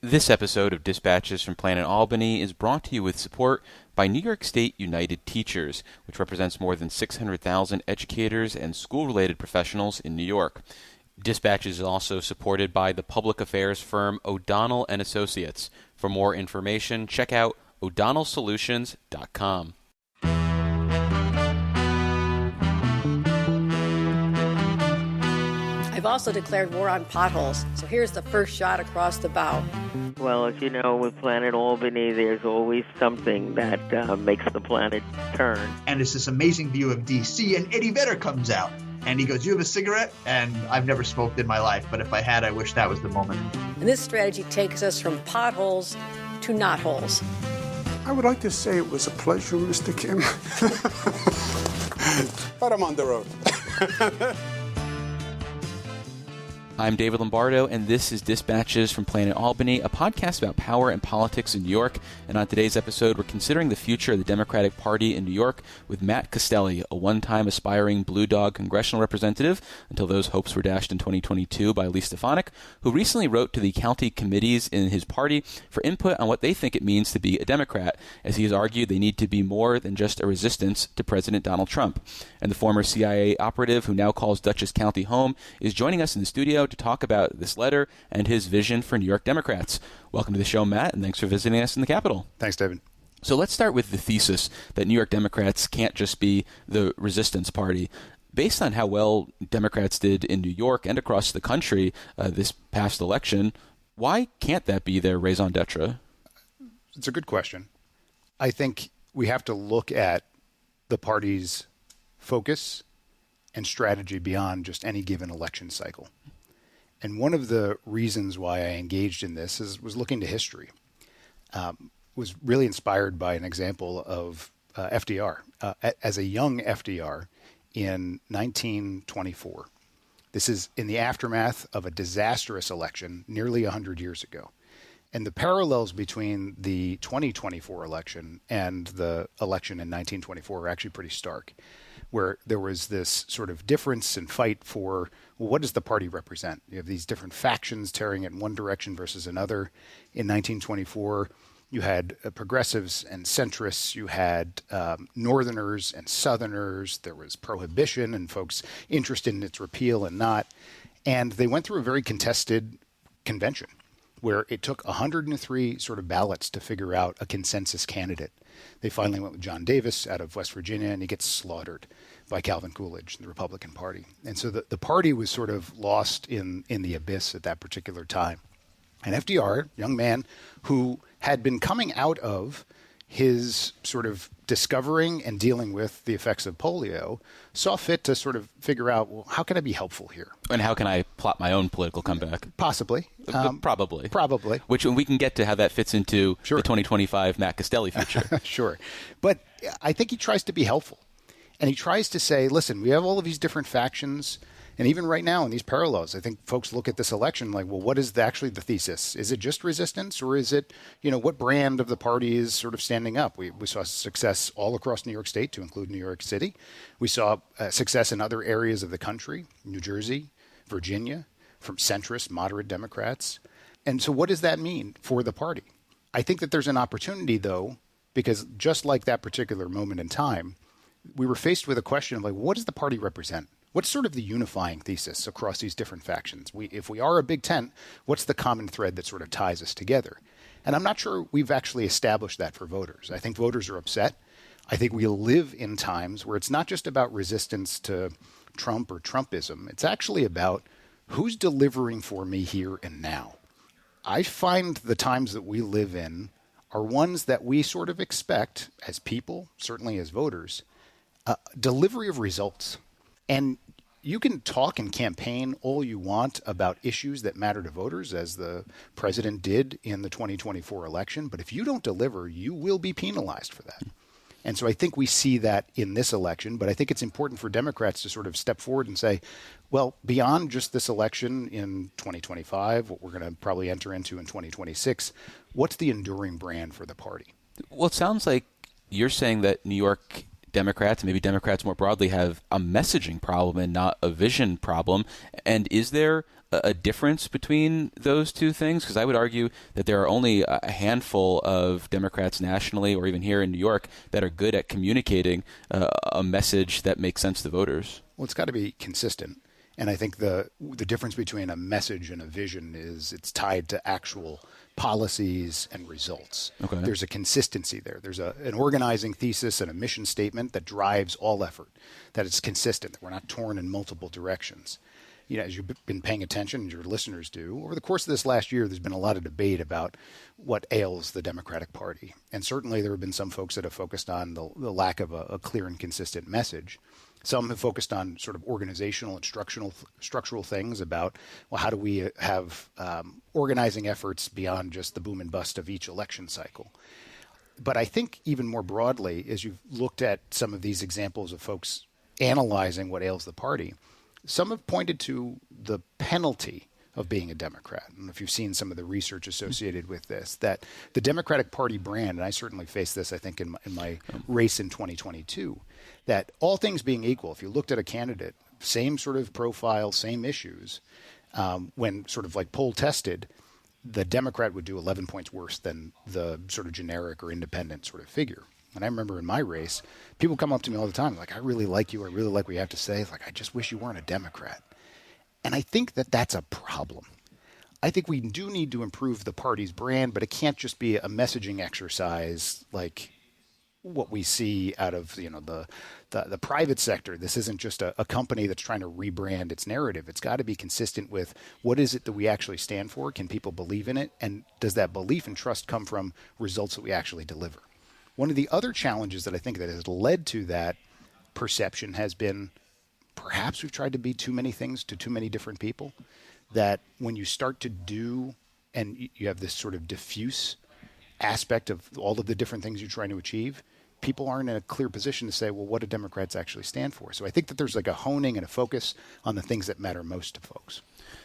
This episode of Dispatches from Planet Albany is brought to you with support by New York State United Teachers, which represents more than 600,000 educators and school-related professionals in New York. Dispatches is also supported by the public affairs firm O'Donnell & Associates. For more information, check out o'donnellsolutions.com. I've also declared war on potholes, so here's the first shot across the bow. Well, as you know, with Planet Albany, there's always something that makes the planet turn. And it's this amazing view of D.C., and Eddie Vedder comes out, and he goes, "You have a cigarette?" And I've never smoked in my life, but if I had, I wish that was the moment. And this strategy takes us from potholes to knotholes. I would like to say it was a pleasure, Mr. Kim. But I'm on the road. I'm David Lombardo, and this is Dispatches from Planet Albany, a podcast about power and politics in New York. And on today's episode, we're considering the future of the Democratic Party in New York with Matt Castelli, a one-time aspiring Blue Dog congressional representative until those hopes were dashed in 2022 by Lee Stefanik, who recently wrote to the county committees in his party for input on what they think it means to be a Democrat, as he has argued they need to be more than just a resistance to President Donald Trump. And the former CIA operative who now calls Dutchess County home is joining us in the studio to talk about this letter and his vision for New York Democrats. Welcome to the show, Matt, and thanks for visiting us in the Capitol. Thanks, David. So let's start with the thesis that New York Democrats can't just be the resistance party. Based on how well Democrats did in New York and across the country this past election, why can't that be their raison d'etre? It's a good question. I think we have to look at the party's focus and strategy beyond just any given election cycle. And one of the reasons why I engaged in this was looking to history. Was really inspired by an example of FDR. As a young FDR in 1924. This is in the aftermath of a disastrous election nearly 100 years ago. And the parallels between the 2024 election and the election in 1924 are actually pretty stark, where there was this sort of difference and fight for, well, what does the party represent? You have these different factions tearing in one direction versus another. In 1924, you had progressives and centrists. You had Northerners and Southerners. There was prohibition and folks interested in its repeal and not. And they went through a very contested convention where it took 103 sort of ballots to figure out a consensus candidate. They finally went with John Davis out of West Virginia, and he gets slaughtered by Calvin Coolidge, the Republican Party. And so the party was sort of lost in the abyss at that particular time. And FDR, young man who had been coming out of his sort of discovering and dealing with the effects of polio, saw fit to sort of figure out, well, how can I be helpful here? And how can I plot my own political comeback? Possibly. Probably. Probably. Which we can get to how that fits into Sure. the 2025 Matt Castelli future. Sure. But I think he tries to be helpful. And he tries to say, listen, we have all of these different factions. And even right now in these parallels, I think folks look at this election like, well, what is actually the thesis? Is it just resistance, or is it, what brand of the party is sort of standing up? We saw success all across New York State, to include New York City. We saw success in other areas of the country, New Jersey, Virginia, from centrist, moderate Democrats. And so what does that mean for the party? I think that there's an opportunity, though, because just like that particular moment in time, we were faced with a question of, like, what does the party represent? What's sort of the unifying thesis across these different factions? If we are a big tent, what's the common thread that sort of ties us together? And I'm not sure we've actually established that for voters. I think voters are upset. I think we live in times where it's not just about resistance to Trump or Trumpism. It's actually about who's delivering for me here and now. I find the times that we live in are ones that we sort of expect as people, certainly as voters, delivery of results. And you can talk and campaign all you want about issues that matter to voters, as the president did in the 2024 election. But if you don't deliver, you will be penalized for that. And so I think we see that in this election. But I think it's important for Democrats to sort of step forward and say, well, beyond just this election in 2025, what we're going to probably enter into in 2026, what's the enduring brand for the party? Well, it sounds like you're saying that New York Democrats, maybe Democrats more broadly, have a messaging problem and not a vision problem. And is there a difference between those two things? Because I would argue that there are only a handful of Democrats nationally or even here in New York that are good at communicating a message that makes sense to voters. Well, it's got to be consistent. And I think the difference between a message and a vision is it's tied to actual policies and results. Okay. There's a consistency there. There's an organizing thesis and a mission statement that drives all effort, that it's consistent, that we're not torn in multiple directions. You know, as you've been paying attention, and your listeners do, over the course of this last year, there's been a lot of debate about what ails the Democratic Party. And certainly there have been some folks that have focused on the lack of a clear and consistent message. Some have focused on sort of organizational and structural things about, well, how do we have organizing efforts beyond just the boom and bust of each election cycle? But I think even more broadly, as you've looked at some of these examples of folks analyzing what ails the party, some have pointed to the penalty of being a Democrat. I don't know if you've seen some of the research associated with this, that the Democratic Party brand, and I certainly faced this, I think, in my race in 2022, that all things being equal, if you looked at a candidate, same sort of profile, same issues, when sort of like poll tested, the Democrat would do 11 points worse than the sort of generic or independent sort of figure. And I remember in my race, people come up to me all the time, like, I really like you. I really like what you have to say. It's like, I just wish you weren't a Democrat. And I think that that's a problem. I think we do need to improve the party's brand, but it can't just be a messaging exercise like what we see out of the private sector. This isn't just a company that's trying to rebrand its narrative. It's got to be consistent with what is it that we actually stand for? Can people believe in it? And does that belief and trust come from results that we actually deliver? One of the other challenges that I think that has led to that perception has been perhaps we've tried to be too many things to too many different people, that when you start to do and you have this sort of diffuse aspect of all of the different things you're trying to achieve, people aren't in a clear position to say, well, what do Democrats actually stand for? So I think that there's like a honing and a focus on the things that matter most to folks.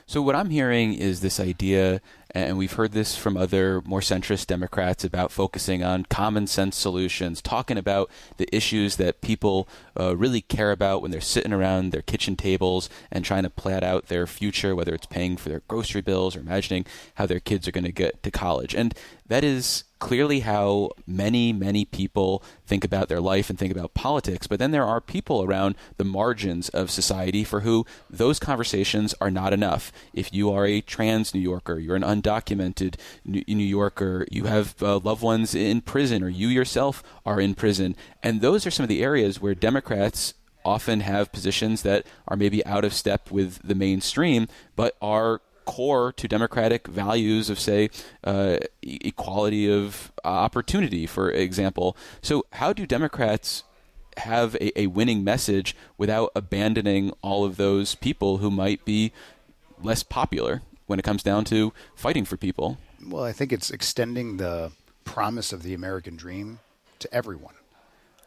So what I'm hearing is this idea, and we've heard this from other more centrist Democrats, about focusing on common sense solutions, talking about the issues that people really care about when they're sitting around their kitchen tables and trying to plan out their future, whether it's paying for their grocery bills or imagining how their kids are going to get to college. And that is clearly how many people think about their life and think about politics. But then there are people around the margins of society for who those conversations are not enough. If you are a trans New Yorker, you're an undocumented New Yorker, you have loved ones in prison, or you yourself are in prison. And those are some of the areas where Democrats often have positions that are maybe out of step with the mainstream, but are core to democratic values of, say, equality of opportunity, for example. So how do Democrats have a winning message without abandoning all of those people who might be less popular when it comes down to fighting for people? Well, I think it's extending the promise of the American dream to everyone.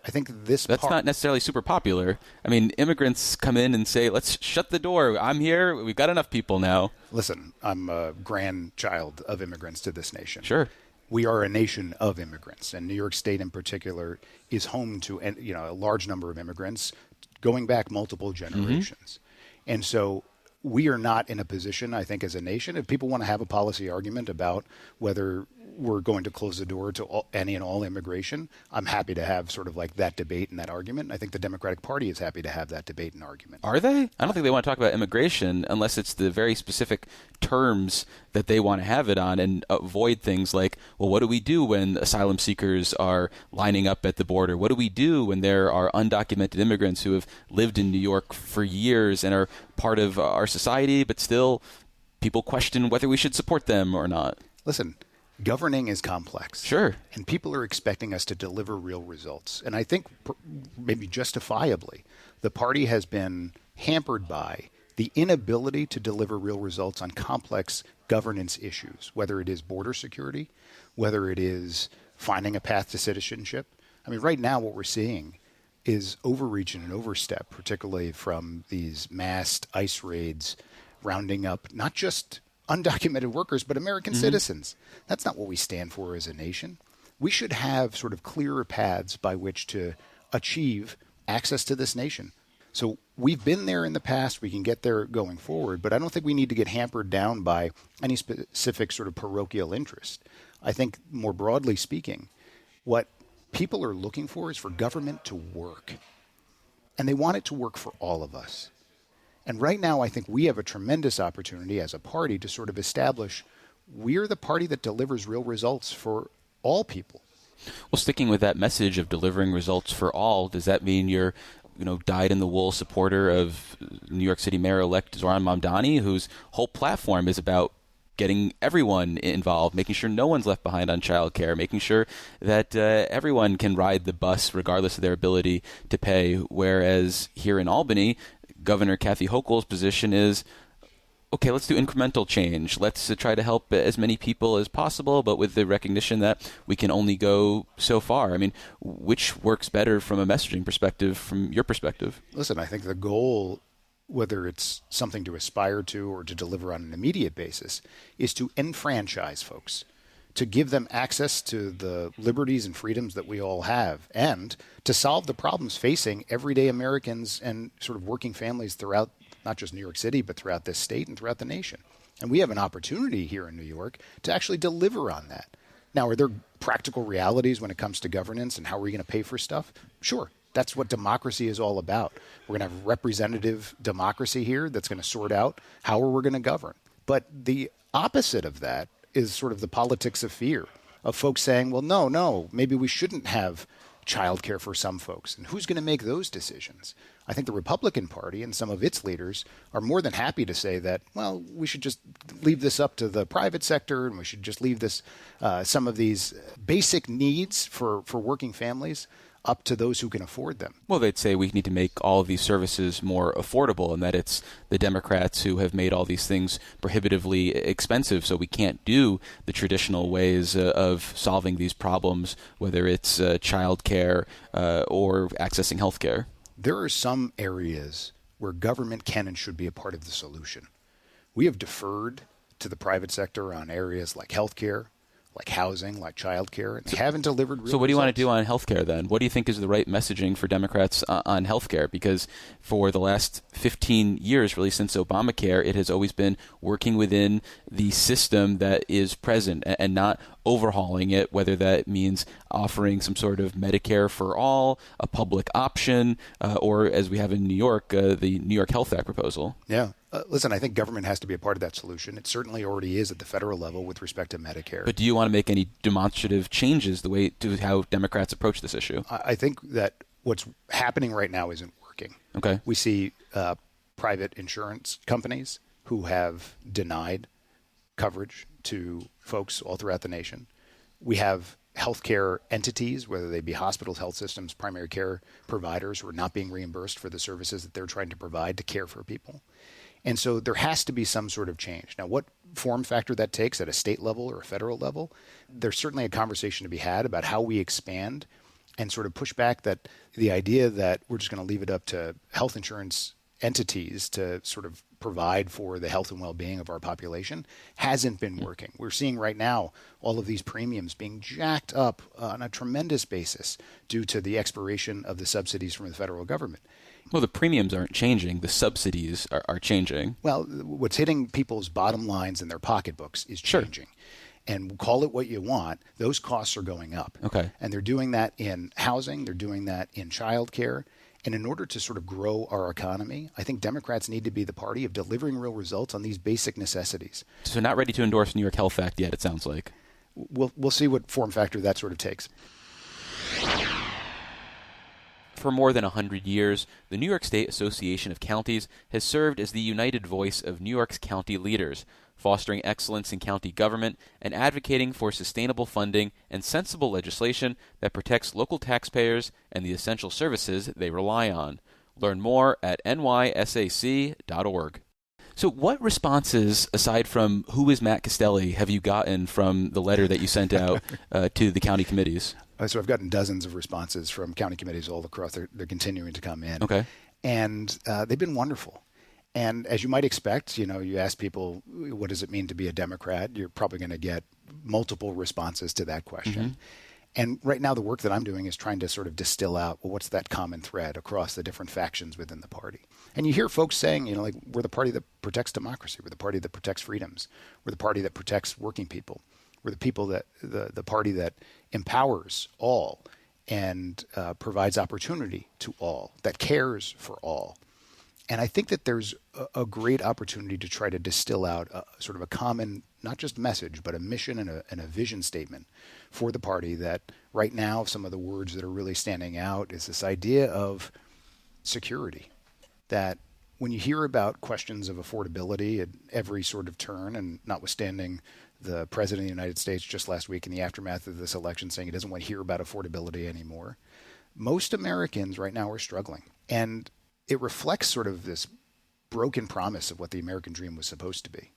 I think that's not necessarily super popular. I mean, immigrants come in and say, let's shut the door. I'm here. We've got enough people now. Listen, I'm a grandchild of immigrants to this nation. Sure. We are a nation of immigrants, and New York State in particular is home to a large number of immigrants going back multiple generations. Mm-hmm. And so we are not in a position, I think, as a nation, if people want to have a policy argument about whether we're going to close the door to any and all immigration, I'm happy to have sort of like that debate and that argument. And I think the Democratic Party is happy to have that debate and argument. Are they? I don't think they want to talk about immigration unless it's the very specific terms that they want to have it on, and avoid things like, well, what do we do when asylum seekers are lining up at the border? What do we do when there are undocumented immigrants who have lived in New York for years and are part of our society, but still people question whether we should support them or not? Listen, governing is complex. Sure. And people are expecting us to deliver real results. And I think maybe justifiably, the party has been hampered by the inability to deliver real results on complex governance issues, whether it is border security, whether it is finding a path to citizenship. I mean, right now what we're seeing is overreach and overstep, particularly from these massed ICE raids rounding up not just undocumented workers, but American citizens. That's not what we stand for as a nation. We should have sort of clearer paths by which to achieve access to this nation. So we've been there in the past. We can get there going forward, but I don't think we need to get hampered down by any specific sort of parochial interest. I think more broadly speaking, what people are looking for is for government to work. And they want it to work for all of us. And right now, I think we have a tremendous opportunity as a party to sort of establish we're the party that delivers real results for all people. Well, sticking with that message of delivering results for all, does that mean you're dyed-in-the-wool supporter of New York City Mayor-elect Zohran Mamdani, whose whole platform is about getting everyone involved, making sure no one's left behind on childcare, making sure that everyone can ride the bus regardless of their ability to pay, whereas here in Albany, Governor Kathy Hochul's position is, okay, let's do incremental change. Let's try to help as many people as possible, but with the recognition that we can only go so far. I mean, which works better from a messaging perspective, from your perspective? Listen, I think the goal, whether it's something to aspire to or to deliver on an immediate basis, is to enfranchise folks, to give them access to the liberties and freedoms that we all have, and to solve the problems facing everyday Americans and sort of working families throughout not just New York City, but throughout this state and throughout the nation. And we have an opportunity here in New York to actually deliver on that. Now, are there practical realities when it comes to governance and how are we going to pay for stuff? Sure. That's what democracy is all about. We're going to have representative democracy here that's going to sort out how we're going to govern. But the opposite of that is sort of the politics of fear, of folks saying, well, no, maybe we shouldn't have childcare for some folks. And who's going to make those decisions? I think the Republican Party and some of its leaders are more than happy to say that, well, we should just leave this up to the private sector and we should just leave this, some of these basic needs for working families up to those who can afford them. Well, they'd say we need to make all of these services more affordable, and that it's the Democrats who have made all these things prohibitively expensive, so we can't do the traditional ways of solving these problems, whether it's child care or accessing health care. There are some areas where government can and should be a part of the solution. We have deferred to the private sector on areas like healthcare, like housing, like childcare, and they haven't delivered real So what do you want to results. do on healthcare then? What do you think is the right messaging for Democrats on healthcare? Because for the last 15 years, really since Obamacare, it has always been working within the system that is present and not overhauling it, whether that means offering some sort of Medicare for all, a public option, or as we have in New York, the New York Health Act proposal. Yeah. Listen, I think government has to be a part of that solution. It certainly already is at the federal level with respect to Medicare. But do you want to make any demonstrative changes the way to how Democrats approach this issue? I think that what's happening right now isn't working. Okay. We see private insurance companies who have denied coverage to folks all throughout the nation. We have healthcare entities, whether they be hospitals, health systems, primary care providers, who are not being reimbursed for the services that they're trying to provide to care for people. And so there has to be some sort of change. Now, what form factor that takes at a state level or a federal level, there's certainly a conversation to be had about how we expand and sort of push back that the idea that we're just going to leave it up to health insurance entities to sort of provide for the health and well-being of our population hasn't been working. We're seeing right now all of these premiums being jacked up on a tremendous basis due to the expiration of the subsidies from the federal government. Well, the premiums aren't changing. The subsidies are changing. Well, what's hitting people's bottom lines in their pocketbooks is changing. Sure. And call it what you want, those costs are going up. Okay. And they're doing that in housing. They're doing that in childcare. And in order to sort of grow our economy, I think Democrats need to be the party of delivering real results on these basic necessities. So not ready to endorse New York Health Act yet, it sounds like. We'll see what form factor that sort of takes. For more than 100 years, the New York State Association of Counties has served as the united voice of New York's county leaders, fostering excellence in county government and advocating for sustainable funding and sensible legislation that protects local taxpayers and the essential services they rely on. Learn more at nysac.org. So what responses, aside from who is Matt Castelli, have you gotten from the letter that you sent out to the county committees? So I've gotten dozens of responses from county committees all across. They're continuing to come in. Okay. And they've been wonderful. And as you might expect, you ask people, what does it mean to be a Democrat? You're probably going to get multiple responses to that question. Mm-hmm. And right now, the work that I'm doing is trying to sort of distill out, well, what's that common thread across the different factions within the party? And you hear folks saying, like, we're the party that protects democracy. We're the party that protects freedoms. We're the party that protects working people. We're the people that the party that empowers all and provides opportunity to all, that cares for all. And I think that there's a great opportunity to try to distill out sort of a common, not just message, but a mission and a vision statement for the party that right now some of the words that are really standing out is this idea of security. That when you hear about questions of affordability at every sort of turn, and notwithstanding the President of the United States just last week in the aftermath of this election saying he doesn't want to hear about affordability anymore, most Americans right now are struggling. And it reflects sort of this broken promise of what the American dream was supposed to be.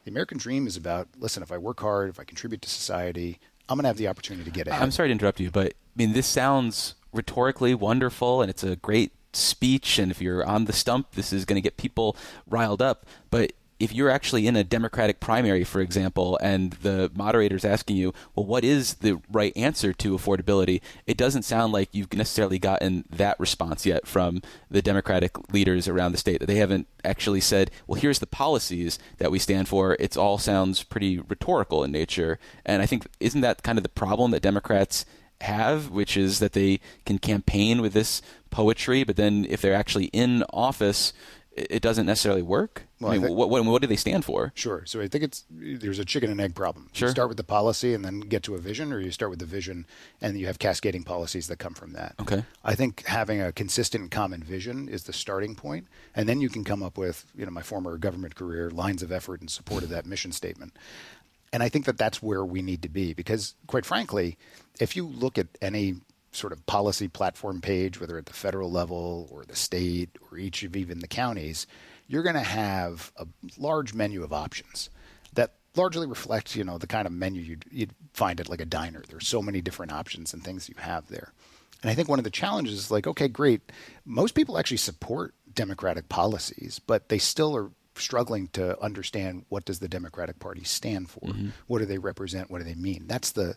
The American dream is about, listen, if I work hard, if I contribute to society, I'm going to have the opportunity to get ahead. I'm sorry to interrupt you, but I mean, this sounds rhetorically wonderful, and it's a great speech, and if you're on the stump, this is going to get people riled up. But if you're actually in a Democratic primary, for example, and the moderator's asking you, well, what is the right answer to affordability? It doesn't sound like you've necessarily gotten that response yet from the Democratic leaders around the state, that they haven't actually said, well, here's the policies that we stand for. It all sounds pretty rhetorical in nature. And I think, isn't that kind of the problem that Democrats have, which is that they can campaign with this poetry, but then if they're actually in office, it doesn't necessarily work? Well, I mean, what do they stand for? Sure. So I think there's a chicken and egg problem. Sure. You start with the policy and then get to a vision, or you start with the vision and you have cascading policies that come from that. Okay. I think having a consistent common vision is the starting point, and then you can come up with, my former government career, lines of effort in support of that mission statement. And I think that that's where we need to be, because quite frankly, if you look at any sort of policy platform page, whether at the federal level or the state or each of even the counties, you're going to have a large menu of options that largely reflect, the kind of menu you'd find at like a diner. There's so many different options and things you have there. And I think one of the challenges is like, okay, great. Most people actually support Democratic policies, but they still are struggling to understand, what does the Democratic Party stand for? Mm-hmm. What do they represent? What do they mean? That's the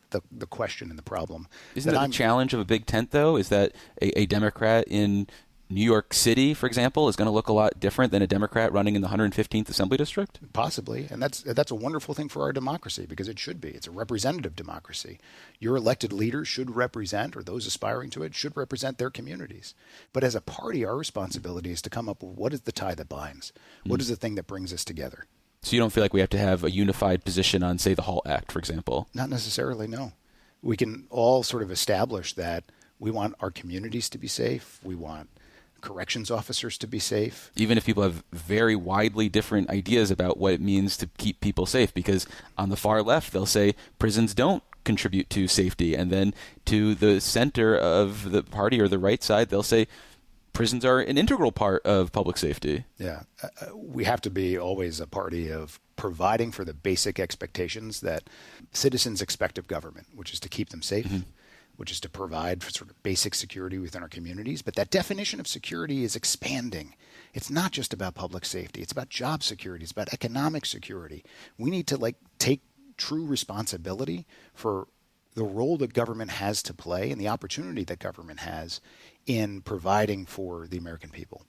question and the problem. Isn't that the challenge of a big tent, though, is that a Democrat in New York City, for example, is going to look a lot different than a Democrat running in the 115th Assembly District? Possibly. And that's a wonderful thing for our democracy, because it should be. It's a representative democracy. Your elected leaders should represent, or those aspiring to it, should represent their communities. But as a party, our responsibility is to come up with, what is the tie that binds? What is the thing that brings us together? So you don't feel like we have to have a unified position on, say, the HALT Act, for example? Not necessarily, no. We can all sort of establish that we want our communities to be safe. We want corrections officers to be safe. Even if people have very widely different ideas about what it means to keep people safe, because on the far left, they'll say prisons don't contribute to safety. And then to the center of the party or the right side, they'll say prisons are an integral part of public safety. Yeah. We have to be always a party of providing for the basic expectations that citizens expect of government, which is to keep them safe. Mm-hmm. Which is to provide for sort of basic security within our communities. But that definition of security is expanding. It's not just about public safety. It's about job security. It's about economic security. We need to take true responsibility for the role that government has to play and the opportunity that government has in providing for the American people.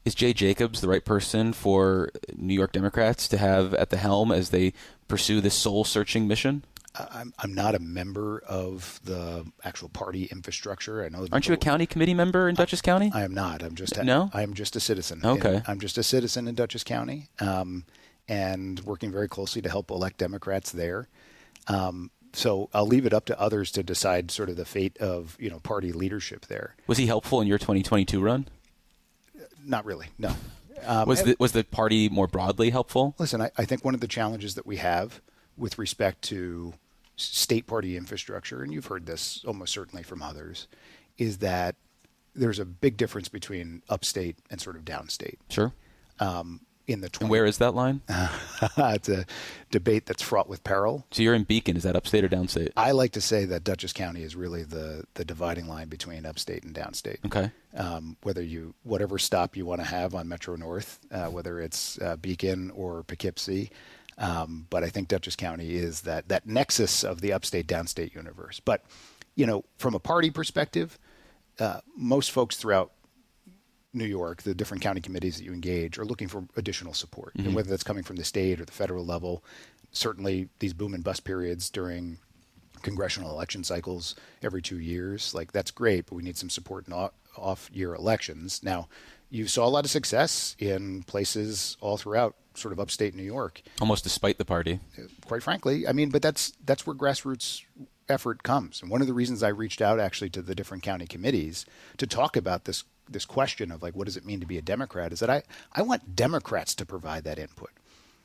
Is Jay Jacobs the right person for New York Democrats to have at the helm as they pursue this soul-searching mission? I'm not a member of the actual party infrastructure. I know. Aren't you a county committee member in Dutchess County? I am not. I'm just no. I am just a citizen. Okay. I'm just a citizen in Dutchess County, and working very closely to help elect Democrats there. So I'll leave it up to others to decide sort of the fate of party leadership there. Was he helpful in your 2022 run? Not really. No. Was the party more broadly helpful? Listen, I think one of the challenges that we have with respect to state party infrastructure, and you've heard this almost certainly from others, is that there's a big difference between upstate and sort of downstate. Sure. And where is that line? It's a debate that's fraught with peril. So you're in Beacon. Is that upstate or downstate? I like to say that Dutchess County is really the dividing line between upstate and downstate. Okay. Whatever stop you want to have on Metro North, whether it's Beacon or Poughkeepsie, but I think Dutchess County is that nexus of the upstate-downstate universe. But from a party perspective, most folks throughout New York, the different county committees that you engage, are looking for additional support. And whether that's coming from the state or the federal level, certainly these boom and bust periods during congressional election cycles every 2 years, that's great, but we need some support in off-year elections. Now, you saw a lot of success in places all throughout sort of upstate New York. Almost despite the party. Quite frankly. But that's where grassroots effort comes. And one of the reasons I reached out actually to the different county committees to talk about this question of what does it mean to be a Democrat is that I want Democrats to provide that input.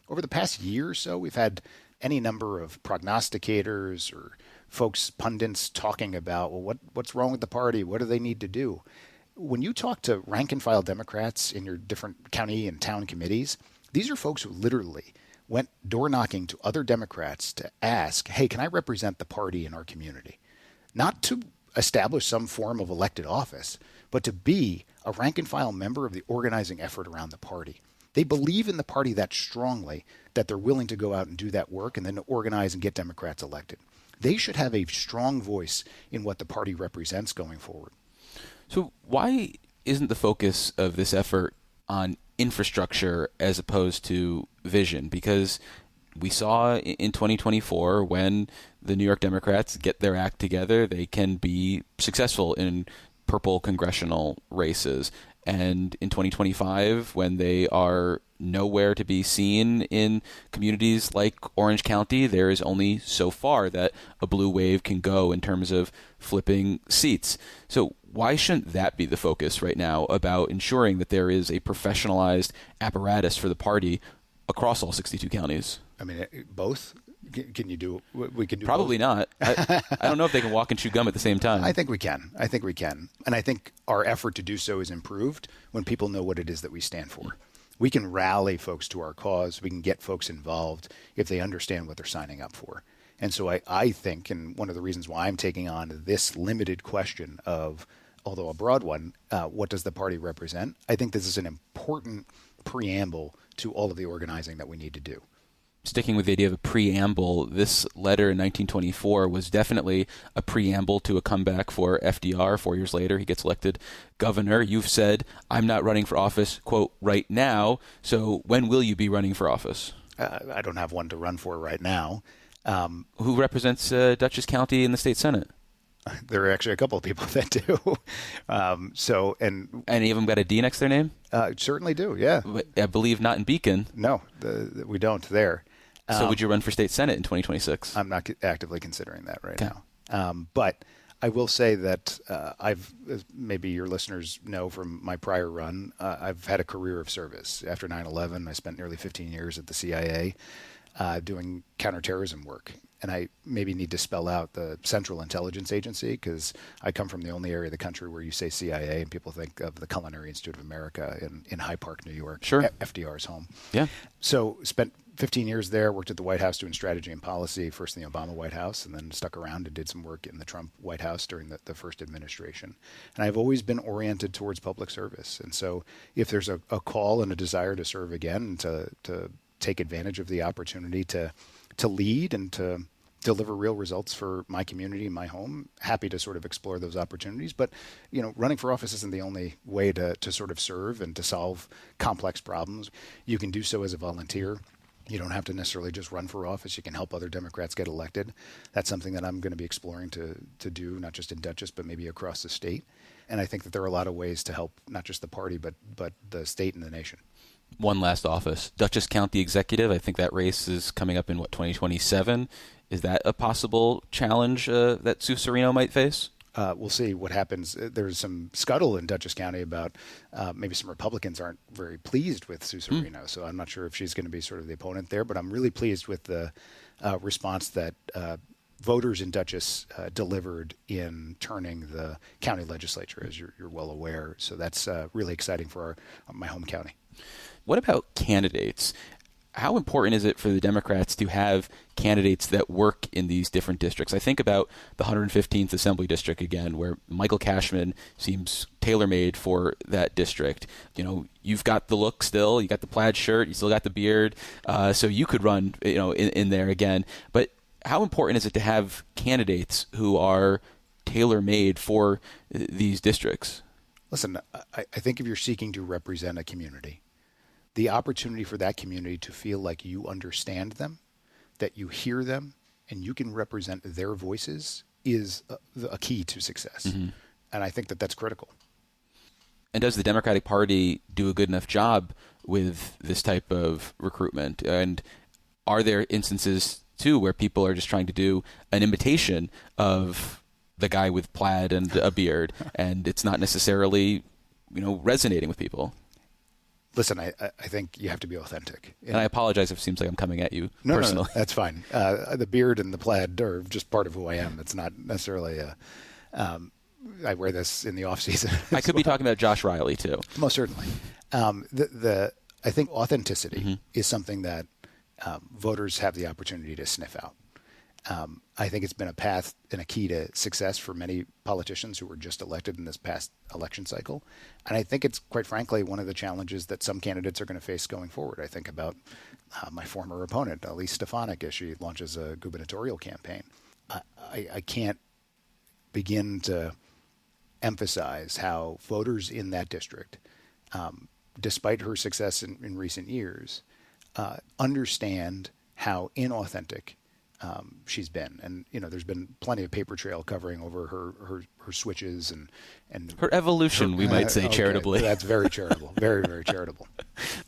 Over the past year or so, we've had any number of prognosticators or folks, pundits talking about, what's wrong with the party? What do they need to do? When you talk to rank and file Democrats in your different county and town committees, these are folks who literally went door knocking to other Democrats to ask, hey, can I represent the party in our community? Not to establish some form of elected office, but to be a rank and file member of the organizing effort around the party. They believe in the party that strongly that they're willing to go out and do that work and then to organize and get Democrats elected. They should have a strong voice in what the party represents going forward. So why isn't the focus of this effort on infrastructure as opposed to vision? Because we saw in 2024 when the New York Democrats get their act together, they can be successful in purple congressional races. And in 2025, when they are nowhere to be seen in communities like Orange County, there is only so far that a blue wave can go in terms of flipping seats. So why shouldn't that be the focus right now about ensuring that there is a professionalized apparatus for the party across all 62 counties? Both? Can you do? We can do probably both? Not. I don't know if they can walk and chew gum at the same time. I think we can. And I think our effort to do so is improved when people know what it is that we stand for. We can rally folks to our cause. We can get folks involved if they understand what they're signing up for. And so I think, and one of the reasons why I'm taking on this limited question of, although a broad one, what does the party represent? I think this is an important preamble to all of the organizing that we need to do. Sticking with the idea of a preamble, this letter in 1924 was definitely a preamble to a comeback for FDR. 4 years later, he gets elected governor. You've said, I'm not running for office, quote, right now. So when will you be running for office? I don't have one to run for right now. Who represents Dutchess County in the state Senate? There are actually a couple of people that do. And any of them got a D next to their name? Certainly do, yeah. I believe not in Beacon. No, we don't there. So would you run for state Senate in 2026? I'm not actively considering that right now. But I will say that maybe your listeners know from my prior run, I've had a career of service. After 9/11, I spent nearly 15 years at the CIA doing counterterrorism work. And I maybe need to spell out the Central Intelligence Agency because I come from the only area of the country where you say CIA and people think of the Culinary Institute of America in Hyde Park, New York. Sure. FDR's home. Yeah. So spent 15 years there, worked at the White House doing strategy and policy, first in the Obama White House, and then stuck around and did some work in the Trump White House during the first administration. And I've always been oriented towards public service. And so if there's a call and a desire to serve again, to take advantage of the opportunity to lead and to deliver real results for my community, my home, happy to sort of explore those opportunities. But, running for office isn't the only way to sort of serve and to solve complex problems. You can do so as a volunteer. You don't have to necessarily just run for office. You can help other Democrats get elected. That's something that I'm going to be exploring to do, not just in Dutchess, but maybe across the state. And I think that there are a lot of ways to help not just the party, but the state and the nation. One last office, Dutchess County Executive. I think that race is coming up in 2027. Is that a possible challenge that Sue Serino might face? We'll see what happens. There's some scuttle in Dutchess County about maybe some Republicans aren't very pleased with Sue Serino. So I'm not sure if she's going to be sort of the opponent there, but I'm really pleased with the response that voters in Dutchess delivered in turning the county legislature, as you're well aware. So that's really exciting for my home county. What about candidates? How important is it for the Democrats to have candidates that work in these different districts? I think about the 115th Assembly District again, where Michael Cashman seems tailor-made for that district. You've got the look still, you got the plaid shirt, you still got the beard, so you could run, in there again. But how important is it to have candidates who are tailor-made for these districts? Listen, I think if you're seeking to represent a community, the opportunity for that community to feel like you understand them, that you hear them, and you can represent their voices is a key to success. Mm-hmm. And I think that that's critical. And does the Democratic Party do a good enough job with this type of recruitment? And are there instances, too, where people are just trying to do an imitation of the guy with plaid and a beard, and it's not necessarily, resonating with people? Listen, I think you have to be authentic. And I apologize if it seems like I'm coming at you personally. No, that's fine. The beard and the plaid are just part of who I am. It's not necessarily I wear this in the off season. I could be talking about Josh Riley too. Most certainly. I think authenticity is something that voters have the opportunity to sniff out. I think it's been a path and a key to success for many politicians who were just elected in this past election cycle. And I think it's, quite frankly, one of the challenges that some candidates are going to face going forward. I think about my former opponent, Elise Stefanik, as she launches a gubernatorial campaign. I can't begin to emphasize how voters in that district, despite her success in recent years, understand how inauthentic she's been. And, there's been plenty of paper trail covering over her switches and her evolution, we might say, charitably. That's very charitable. Very, very charitable.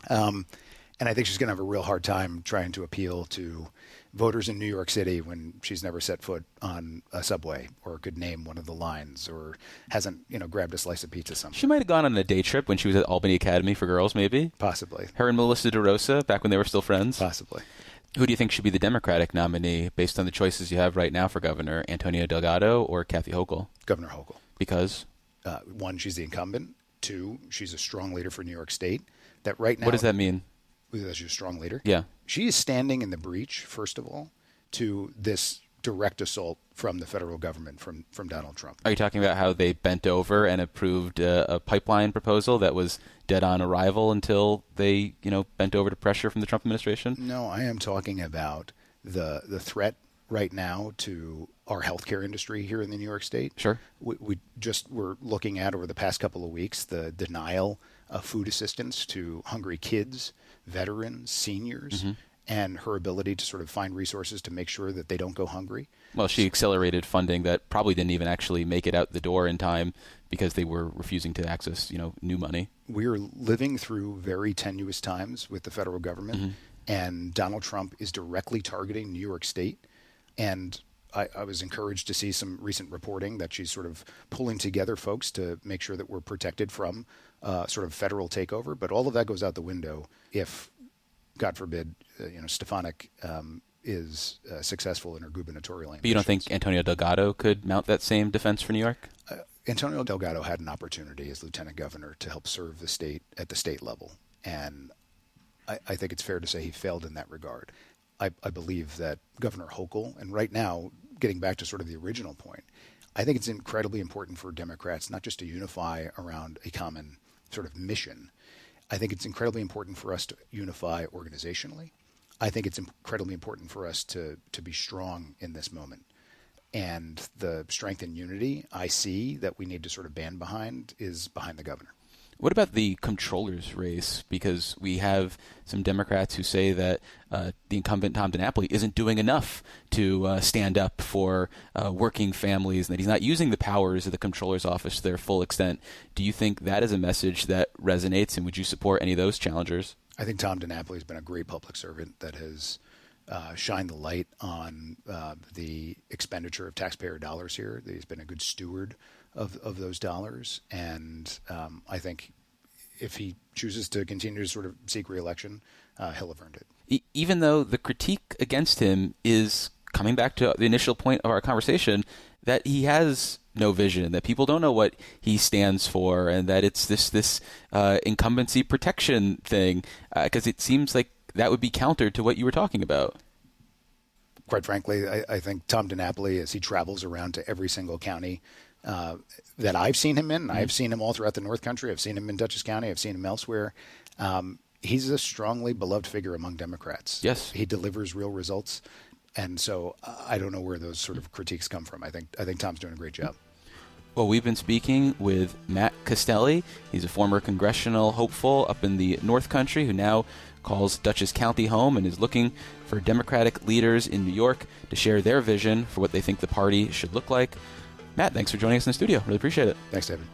And I think she's going to have a real hard time trying to appeal to voters in New York City when she's never set foot on a subway or could name one of the lines or hasn't, grabbed a slice of pizza somewhere. She might have gone on a day trip when she was at Albany Academy for Girls, maybe. Possibly. Her and Melissa DeRosa, back when they were still friends. Possibly. Who do you think should be the Democratic nominee based on the choices you have right now for governor, Antonio Delgado or Kathy Hochul? Governor Hochul. Because? One, she's the incumbent. Two, she's a strong leader for New York State. That right now. What does that mean? That she's a strong leader? Yeah. She is standing in the breach, first of all, to this direct assault from the federal government, from Donald Trump. Are you talking about how they bent over and approved a pipeline proposal that was dead on arrival until they, bent over to pressure from the Trump administration? No, I am talking about the threat right now to our healthcare industry here in the New York State. Sure. We just were looking at over the past couple of weeks the denial of food assistance to hungry kids, veterans, seniors, and her ability to sort of find resources to make sure that they don't go hungry. Well, she accelerated funding that probably didn't even actually make it out the door in time because they were refusing to access, new money. We're living through very tenuous times with the federal government, and Donald Trump is directly targeting New York State. And I was encouraged to see some recent reporting that she's sort of pulling together folks to make sure that we're protected from sort of federal takeover. But all of that goes out the window if, God forbid, Stefanik is successful in her gubernatorial ambitions. But you don't think Antonio Delgado could mount that same defense for New York? Antonio Delgado had an opportunity as lieutenant governor to help serve the state at the state level. And I think it's fair to say he failed in that regard. I believe that Governor Hochul, and right now, getting back to sort of the original point, I think it's incredibly important for Democrats not just to unify around a common sort of mission. I think it's incredibly important for us to unify organizationally. I think it's incredibly important for us to be strong in this moment. And the strength and unity I see that we need to sort of band behind is behind the governor. What about the comptroller's race? Because we have some Democrats who say that the incumbent Tom DiNapoli isn't doing enough to stand up for working families and that he's not using the powers of the comptroller's office to their full extent. Do you think that is a message that resonates, and would you support any of those challengers? I think Tom DiNapoli has been a great public servant that has shined the light on the expenditure of taxpayer dollars here. He's been a good steward of those dollars. And I think if he chooses to continue to sort of seek re-election, he'll have earned it. Even though the critique against him is coming back to the initial point of our conversation, that he has no vision, that people don't know what he stands for, and that it's this incumbency protection thing, because it seems like that would be counter to what you were talking about. Quite frankly, I think Tom DiNapoli, as he travels around to every single county that I've seen him in, I've seen him all throughout the North Country, I've seen him in Dutchess County, I've seen him elsewhere, he's a strongly beloved figure among Democrats. Yes. He delivers real results. And so I don't know where those sort of critiques come from. I think Tom's doing a great job. Well, we've been speaking with Matt Castelli. He's a former congressional hopeful up in the North Country who now calls Dutchess County home and is looking for Democratic leaders in New York to share their vision for what they think the party should look like. Matt, thanks for joining us in the studio. Really appreciate it. Thanks, David.